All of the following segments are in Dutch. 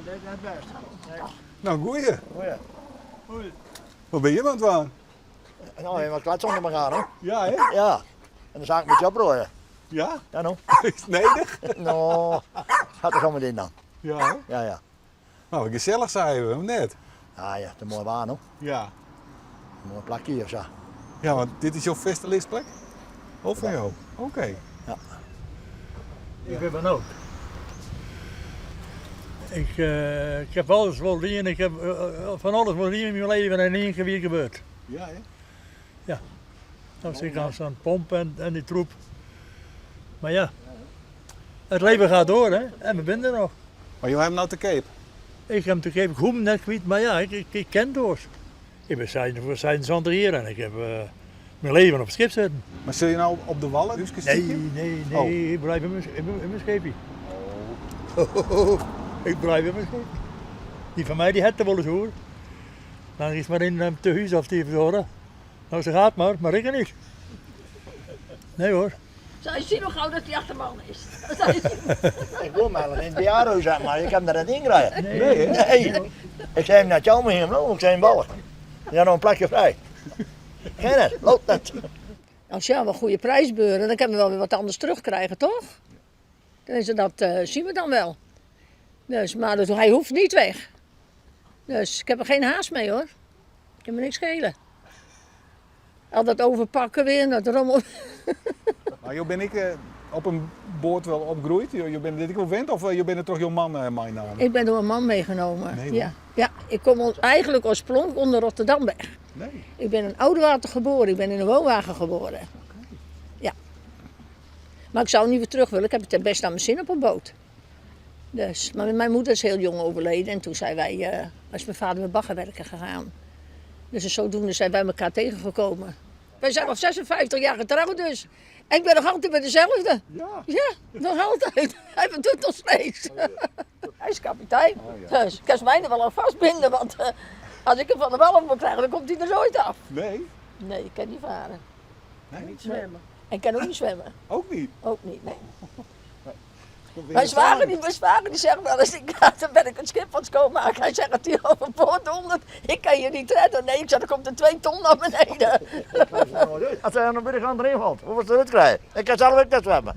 dat is het beste. Nou, goeie. Goeie. Hoe ben je aan het waan? Nou, je wat klats onder elkaar, hè? Ja, hè? Ja. En dan zou ik met je oprooien. Ja? Ja, nou. Nedig? Nou, gaat er zo meteen dan. Ja, hè? Ja, ja. Nou, gezellig zijn we, net. Ja, ja, dat is een mooie baan, hoor. Ja. Een mooi plakje hier, zo. Ja, want dit is jouw vaste listplek? Of van jou? Oké. Ja. Ik ben benoemd. Ik heb alles wel leren, ik heb van alles wel leren in mijn leven en in één keer weer gebeurd. Ja, hè? Als ik aan zo'n pomp en die troep. Maar ja, het leven gaat door hè, en we zijn er nog. Maar je hebt nou te Cape? Ik heb natuurlijk goed net kwijt, maar ja, ik ken doors. Ik ben zijn zonder hier en ik heb mijn leven op het schip zitten. Maar zul je nou op de wallen? Nee, ik blijf in mijn scheepje. Oh. Ik blijf in mijn scheepje. Die van mij die het wel eens hoor. Dan is maar in te huis of die verzorgen. Nou, ze gaat maar ik niet. Nee hoor. Zou je zien hoe gauw dat die achterman is? Ik wil maar in het bejaardenhuis, zeg maar. Ik heb daar niet ingereden. Nee, Nee. Ik zei hem naar jou mee, ik zei hem ballen. Je had nog een plakje vrij. Geen het, loopt net. Als je wel goede prijsbeuren, dan kunnen we wel weer wat anders terugkrijgen, toch? Dus dat zien we dan wel. Dus, maar dus, hij hoeft niet weg. Dus ik heb er geen haast mee hoor. Ik kan me niks schelen. Al dat overpakken weer, dat rommel. Maar je ben ik op een boot wel opgegroeid? Je bent dit wel vent of je bent er toch jouw man meenemen? Ik ben door een man meegenomen. Nee, ja. Ja, ik kom eigenlijk oorspronkelijk onder Rotterdam weg. Nee. Ik ben in Oudewater geboren, ik ben in een woonwagen geboren. Ja. Maar ik zou niet weer terug willen, ik heb het best aan mijn zin op een boot. Dus, maar mijn moeder is heel jong overleden en toen zijn wij, was mijn vader met baggerwerken gegaan. Dus zodoende zijn wij elkaar tegengekomen. Wij zijn al 56 jaar getrouwd dus. En ik ben nog altijd bij dezelfde. Ja. Ja, nog altijd. Hij doet het nog steeds. Hij is kapitein. Dus ik kan mij er wel aan vastbinden, want als ik hem van de wal op moet krijgen, dan komt hij er nooit af. Nee? Nee, ik kan niet varen. Nee? Niet zwemmen. En ik kan ook niet zwemmen. Ook niet? Ook niet, nee. Komt weer Mijn een staan. zwager die zegt wel eens, dan ben ik een schip van het schoonmaken. Hij zegt, het hier overboord 100, ik kan je niet redden. Nee, ik zeg, er komt er 2 ton naar beneden. Als hij aan de binnenkant erin valt, hoe was het krijgen? Ik kan zelf ook net zwemmen.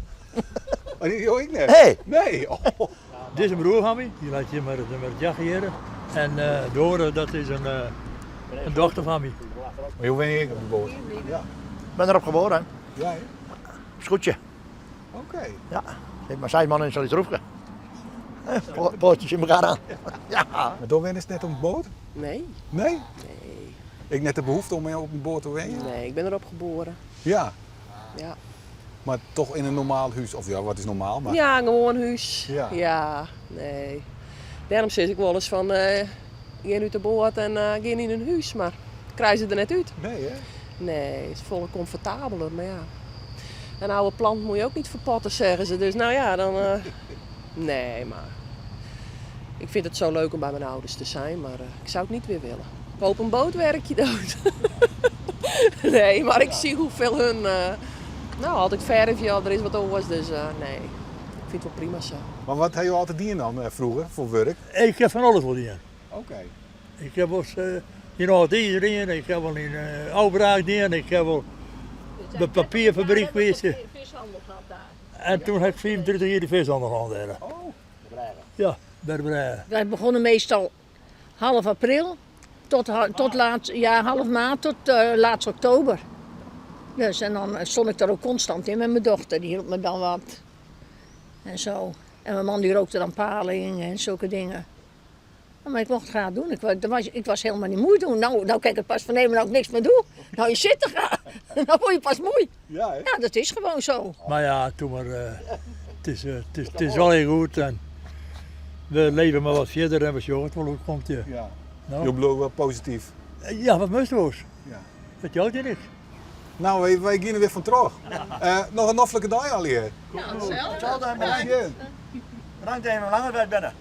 Oh, ik net? Hé. Nee. Oh. Dit is een broer van mij, die laat je met het jachtjeren. En Dore, dat is een dochter van mij. Maar hoe ben je op de boot? Ik ben erop geboren, hè. Ja, hè? Scootje. Oké. Ja. Zit maar 6 man in zo'n troefje. Pootjes in elkaar aan. Ja. Maar door is het net op een boot? Nee, Nee? Ik net de behoefte om op een boot te wonen? nee, ik ben erop geboren. Ja. Ja, Maar toch in een normaal huis. Of ja, wat is normaal? Maar... ja gewoon huis. Ja. Ja, nee. Daarom zeg ik wel eens van, ga uit de boot en ga in een huis, maar krijgen ze er net uit. Nee, hè? Nee, het is veel comfortabeler, maar ja. Een oude plant moet je ook niet verpotten, zeggen ze. Dus nou ja, dan... nee, maar... Ik vind het zo leuk om bij mijn ouders te zijn, maar ik zou het niet weer willen. Op een boot werk je dood. Nee, maar ik zie hoeveel hun... nou, altijd verfje, er is wat anders, dus nee. Ik vind het wel prima zo. Maar wat heb je altijd dienen dan vroeger voor werk? Ik heb van alles wel hier. Oké. Ik heb wel in Noord-Ierland erin, ik heb wel in Oubraak erin, ik heb wel de papierfabriek geweest. Vishandel gaat daar. En toen heb ik 24 jaar de vishandel gehad daar. Oh. Ja, bij de Breien. Wij begonnen meestal half april tot half maart tot laatst oktober. Dus en dan stond ik daar ook constant in met mijn dochter, die hielp me dan wat. En zo. En mijn man die rookte dan paling en zulke dingen. Maar ik mocht het graag doen. Ik was helemaal niet moe doen. Nou kijk ik het pas van nemen, nou ik niks meer doe. Nou je zit er graag. Nou word je pas moe. Ja, hè? Ja, dat is gewoon zo. Maar ja, toen maar, het is wel heel goed. En we leven maar wat verder en we zorgen het wel hoe het komt. Ja, Ja. nou, Je bloedt wel positief. ja wat moest was. Ja. Dat je altijd niks. Nou, wij gaan er weer van terug. Nog een noffelijke dag al hier. Ja, hetzelfde. Hetzelfde, bedankt. Bedankt dat je een lange tijd binnen.